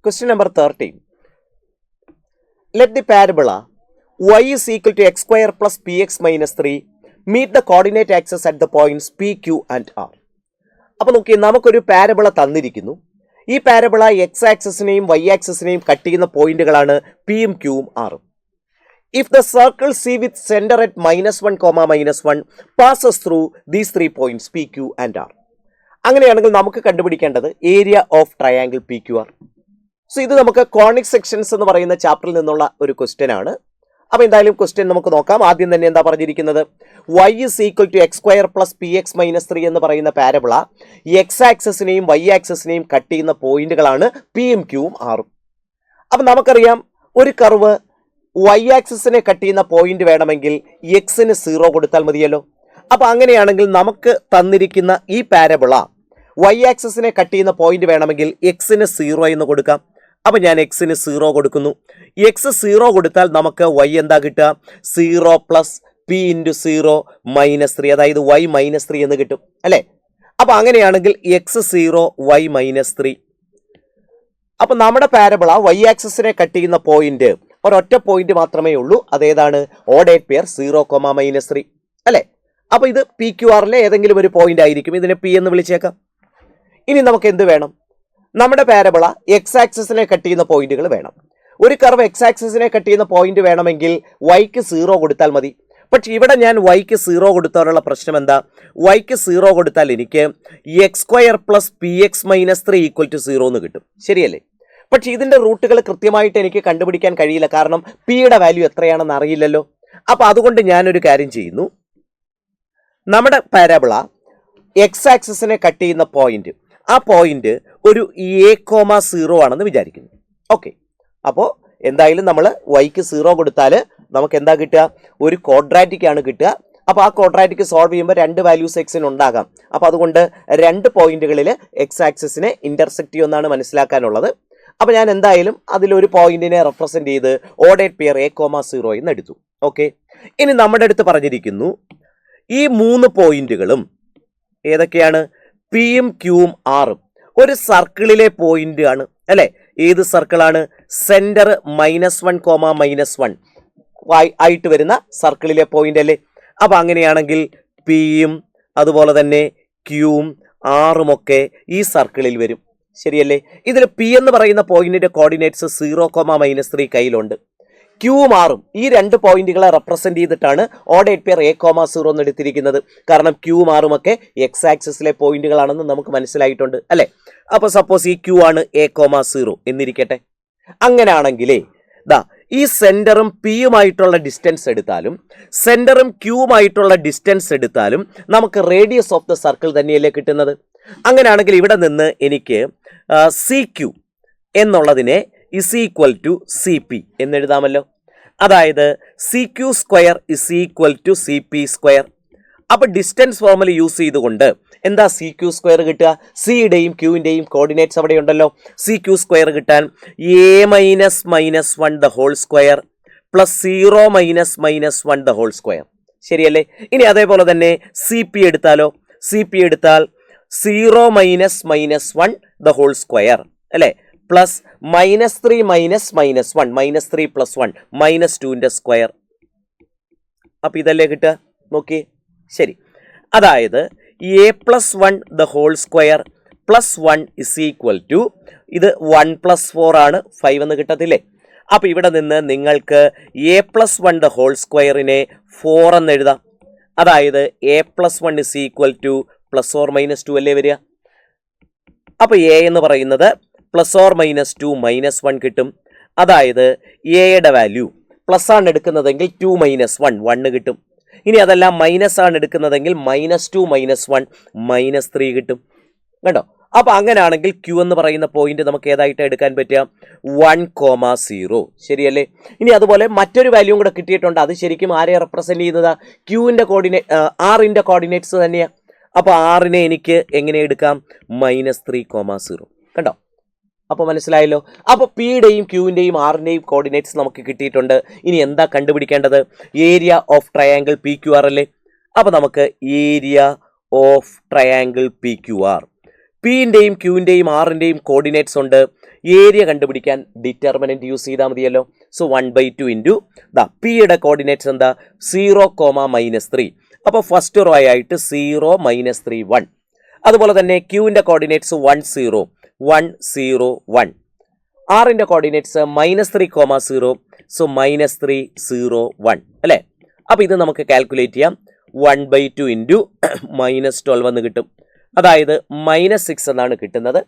Question number 13. Let the parabola y is equal to x square plus px minus 3 meet the coordinate axis at the points p, q and r. അപ്പോൾ നോക്കി നമുക്കൊരു parabola തന്നിരിക്കുന്നു. ഈ parabola X ആക്സിസിനെയും Y ആക്സിസിനെയും cut ചെയ്യുന്ന പോയിന്റുകളാണ് പിയും ക്യൂവും ആറും. If the circle C with center at -1, -1 passes through these 3 points p, q and r. അങ്ങനെയാണെങ്കിൽ നമുക്ക് കണ്ടുപിടിക്കേണ്ടത് area of triangle P Q R. So ഇത് നമുക്ക് കോണിക് സെക്ഷൻസ് എന്ന് പറയുന്ന ചാപ്റ്ററിൽ നിന്നുള്ള ഒരു ക്വസ്റ്റ്യൻ ആണ്. അപ്പോൾ എന്തായാലും ക്വസ്റ്റ്യൻ നമുക്ക് നോക്കാം. ആദ്യം തന്നെ എന്താ പറഞ്ഞിരിക്കുന്നത്, y is equal to x square plus px minus 3 എന്ന് പറയുന്ന പാരബോള എക്സ് ആക്സിസിനെയും വൈ ആക്സിസിനെയും കട്ട് ചെയ്യുന്ന പോയിന്റുകളാണ് പിയും ക്യൂവും ആറും. അപ്പം നമുക്കറിയാം ഒരു കർവ് വൈ ആക്സിസിനെ കട്ട് ചെയ്യുന്ന പോയിന്റ് വേണമെങ്കിൽ എക്സിന് 0 കൊടുത്താൽ മതിയല്ലോ. അപ്പം അങ്ങനെയാണെങ്കിൽ നമുക്ക് തന്നിരിക്കുന്ന ഈ പാരബോള വൈ ആക്സിസിനെ കട്ട് ചെയ്യുന്ന പോയിന്റ് വേണമെങ്കിൽ എക്സിന് 0 എന്ന് കൊടുക്കാം. അപ്പം ഞാൻ എക്സിന് 0 കൊടുക്കുന്നു. എക്സ് 0 കൊടുത്താൽ നമുക്ക് വൈ എന്താ കിട്ടുക, 0 പ്ലസ് പി ഇൻറ്റു 0 മൈനസ് 3, അതായത് വൈ മൈനസ് 3 എന്ന് കിട്ടും അല്ലേ. അപ്പം അങ്ങനെയാണെങ്കിൽ എക്സ് 0 വൈ മൈനസ് 3. അപ്പം നമ്മുടെ പാരബോള വൈ ആക്സിസിനെ കട്ട് ചെയ്യുന്ന പോയിന്റ് ഒരൊറ്റ പോയിന്റ് മാത്രമേ ഉള്ളൂ. അതേതാണ്, ഓഡേറ്റ് പെയർ 0, -3 അല്ലേ. അപ്പോൾ ഇത് പി ക്യു ആറിലെ ഏതെങ്കിലും ഒരു പോയിന്റ് ആയിരിക്കും. ഇതിനെ പി എന്ന് വിളിച്ചേക്കാം. ഇനി നമുക്ക് എന്ത് വേണം, നമ്മുടെ പാരബോള എക്സ് ആക്സിസിനെ കട്ട് ചെയ്യുന്ന പോയിന്റുകൾ വേണം. ഒരു കർവ് എക്സ് ആക്സിസിനെ കട്ട് ചെയ്യുന്ന പോയിന്റ് വേണമെങ്കിൽ വൈക്ക് 0 കൊടുത്താൽ മതി. പക്ഷെ ഇവിടെ ഞാൻ വൈക്ക് 0 കൊടുത്താലുള്ള പ്രശ്നം എന്താ, വൈക്ക് 0 കൊടുത്താൽ എനിക്ക് x square plus p x minus 3 equal to 0 എന്ന് കിട്ടും, ശരിയല്ലേ. പക്ഷെ ഇതിന്റെ റൂട്ടുകൾ കൃത്യമായിട്ട് എനിക്ക് കണ്ടുപിടിക്കാൻ കഴിയില്ല, കാരണം പിയുടെ വാല്യൂ എത്രയാണെന്ന് അറിയില്ലല്ലോ. അപ്പൊ അതുകൊണ്ട് ഞാനൊരു കാര്യം ചെയ്യുന്നു, നമ്മുടെ പാരബോള എക്സ് ആക്സിസിനെ കട്ട് ചെയ്യുന്ന പോയിന്റ്, ആ പോയിന്റ് ഒരു a,0 ആണെന്ന് വിചാരിക്കുന്നു. ഓക്കെ, അപ്പോൾ എന്തായാലും നമ്മൾ വൈക്ക് 0 കൊടുത്താൽ നമുക്ക് എന്താ കിട്ടുക, ഒരു ക്വാഡ്രാറ്റിക് ആണ് കിട്ടുക. അപ്പോൾ ആ ക്വാഡ്രാറ്റിക് സോൾവ് ചെയ്യുമ്പോൾ 2 വാല്യൂസ് എക്സിന് ഉണ്ടാകാം. അപ്പോൾ അതുകൊണ്ട് 2 പോയിന്റുകളിൽ എക്സ് ആക്സിസിനെ ഇന്റർസെക്ട് ചെയ്യുമെന്നാണ് മനസ്സിലാക്കാനുള്ളത്. അപ്പോൾ ഞാൻ എന്തായാലും അതിലൊരു പോയിന്റിനെ റെപ്രസെന്റ് ചെയ്ത് ഓഡേറ്റ് പെയർ a,0 എന്ന് എടുത്തു. ഓക്കെ, ഇനി നമ്മുടെ അടുത്ത് പറഞ്ഞിരിക്കുന്നു ഈ 3 പോയിന്റുകളും ഏതൊക്കെയാണ്, പിയും ക്യൂവും ആറും ഒരു സർക്കിളിലെ പോയിന്റ് ആണ് അല്ലെ. ഏത് സർക്കിളാണ്, സെന്റർ -1, -1 ആയിട്ട് വരുന്ന സർക്കിളിലെ പോയിന്റ് അല്ലേ. അപ്പൊ അങ്ങനെയാണെങ്കിൽ പിയും അതുപോലെ തന്നെ ക്യൂവും ആറും ഒക്കെ ഈ സർക്കിളിൽ വരും, ശരിയല്ലേ. ഇതിൽ പി എന്ന് പറയുന്ന പോയിന്റിന്റെ കോർഡിനേറ്റ്സ് 0, -3 കയ്യിലുണ്ട്. ക്യൂവും ആറും ഈ 2 പോയിന്റുകളെ റെപ്രസെന്റ് ചെയ്തിട്ടാണ് ഓഡേറ്റ് പെയർ a,0 എന്ന് എടുത്തിരിക്കുന്നത്. കാരണം ക്യൂവും ആറും ഒക്കെ എക്സ് ആക്സിസിലെ പോയിന്റുകളാണെന്ന് നമുക്ക് മനസ്സിലായിട്ടുണ്ട് അല്ലെ. അപ്പൊ സപ്പോസ് ഈ ക്യൂ ആണ് a,0 എന്നിരിക്കട്ടെ. അങ്ങനെയാണെങ്കിലേ ദാ ഈ സെന്ററും പിയുമായിട്ടുള്ള ഡിസ്റ്റൻസ് എടുത്താലും സെന്ററും ക്യൂവുമായിട്ടുള്ള ഡിസ്റ്റൻസ് എടുത്താലും നമുക്ക് റേഡിയസ് ഓഫ് ദ സർക്കിൾ തന്നെയല്ലേ കിട്ടുന്നത്. അങ്ങനെയാണെങ്കിൽ ഇവിടെ നിന്ന് എനിക്ക് സി ക്യൂ എന്നുള്ളതിനെ is equal to C P എന്നെഴുതാമല്ലോ. അതായത് C Q square is equal to C P square. അപ്പൊ ഡിസ്റ്റൻസ് ഫോർമുല യൂസ് ചെയ്തുകൊണ്ട് എന്താ സി ക്യൂ സ്ക്വയർ കിട്ടുക, സിയുടെയും ക്യൂവിൻ്റെയും കോർഡിനേറ്റ്സ് അവിടെ ഉണ്ടല്ലോ. സി ക്യൂ സ്ക്വയർ കിട്ടാൻ a-1 the whole square plus 0 -1 the whole square, ശരിയല്ലേ. ഇനി അതേപോലെ തന്നെ സി പി എടുത്താലോ, സി പി എടുത്താൽ 0 -1 ദ ഹോൾ സ്ക്വയർ അല്ലേ, പ്ലസ് -3 -1 -3 + 1 -2ന്റെ സ്ക്വയർ. അപ്പൊ ഇതല്ലേ കിട്ടുക, നോക്കി ശരി. അതായത് a+1 the whole square plus 1 is equal to, ഇത് 1 + 4 ആണ്, 5 എന്ന് കിട്ടത്തില്ലേ. അപ്പൊ ഇവിടെ നിന്ന് നിങ്ങൾക്ക് a+1 ദ ഹോൾ സ്ക്വയറിനെ 4 എന്ന് എഴുതാം. അതായത് a+1 is equal to +or-2 അല്ലേ വരിക. അപ്പൊ a എന്ന് പറയുന്നത് +or-2 -1 കിട്ടും. അതായത് എയുടെ വാല്യൂ പ്ലസ് ആണ് എടുക്കുന്നതെങ്കിൽ 2 - 1 കിട്ടും. ഇനി അതല്ല മൈനസ് ആണ് എടുക്കുന്നതെങ്കിൽ -2 -1 -3 കിട്ടും, കണ്ടോ. അപ്പൊ അങ്ങനെയാണെങ്കിൽ ക്യൂ എന്ന് പറയുന്ന പോയിന്റ് നമുക്ക് ഏതായിട്ട് എടുക്കാൻ പറ്റുക, 1,0 ശരിയല്ലേ. ഇനി അതുപോലെ മറ്റൊരു വാല്യൂ കൂടെ കിട്ടിയിട്ടുണ്ട്. അത് ശരിക്കും ആരെ റെപ്രസെന്റ് ചെയ്യുന്നതാ, ക്യൂവിന്റെ കോർഡിനേറ്റ്, ആറിന്റെ കോർഡിനേറ്റ്സ് തന്നെയാണ്. അപ്പൊ ആറിനെ എനിക്ക് എങ്ങനെ എടുക്കാം, -3,0 കണ്ടോ. അപ്പോൾ മനസ്സിലായല്ലോ. അപ്പോൾ പിയുടെയും ക്യൂവിൻ്റെയും ആറിൻ്റെയും കോർഡിനേറ്റ്സ് നമുക്ക് കിട്ടിയിട്ടുണ്ട്. ഇനി എന്താ കണ്ടുപിടിക്കേണ്ടത്, area of triangle P Q R അല്ലേ. അപ്പോൾ നമുക്ക് area of triangle P Q R പിൻ്റെയും ക്യൂവിൻ്റെയും ആറിൻ്റെയും കോർഡിനേറ്റ്സ് ഉണ്ട്. ഏരിയ കണ്ടുപിടിക്കാൻ ഡിറ്റർമിനൻറ്റ് യൂസ് ചെയ്താൽ മതിയല്ലോ. സോ 1/2 ഇൻറ്റു പിയുടെ കോർഡിനേറ്റ്സ് എന്താ 0,-3. അപ്പോൾ ഫസ്റ്റ് റോ ആയിട്ട് 0 -3 1. അതുപോലെ തന്നെ ക്യൂവിൻ്റെ കോർഡിനേറ്റ്സ് 1 0 1 0 1. ആറിൻ്റെ കോർഡിനേറ്റ്സ് -3,0 സോ -3 0 1 അല്ലേ. അപ്പോൾ ഇത് നമുക്ക് കാൽക്കുലേറ്റ് ചെയ്യാം. 1/2 ഇൻറ്റു -12 എന്ന് കിട്ടും. അതായത് -6 എന്നാണ് കിട്ടുന്നത്.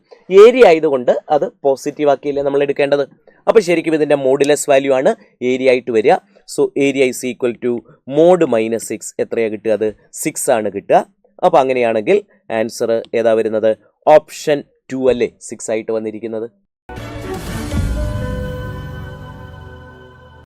ഏരിയ ആയതുകൊണ്ട് അത് പോസിറ്റീവ് ആക്കിയില്ലേ നമ്മൾ എടുക്കേണ്ടത്. അപ്പോൾ ശരിക്കും ഇതിൻ്റെ മോഡുലസ് വാല്യൂ ആണ് ഏരിയ ആയിട്ട് വരിക. So area is equal to mod -6. എത്രയാണ് കിട്ടുക? അത് 6 ആണ് കിട്ടുക. അപ്പോൾ അങ്ങനെയാണെങ്കിൽ ആൻസർ ഏതാ വരുന്നത്? ഓപ്ഷൻ 2 അല്ലേ 6 ആയിട്ട് വന്നിരിക്കുന്നത്.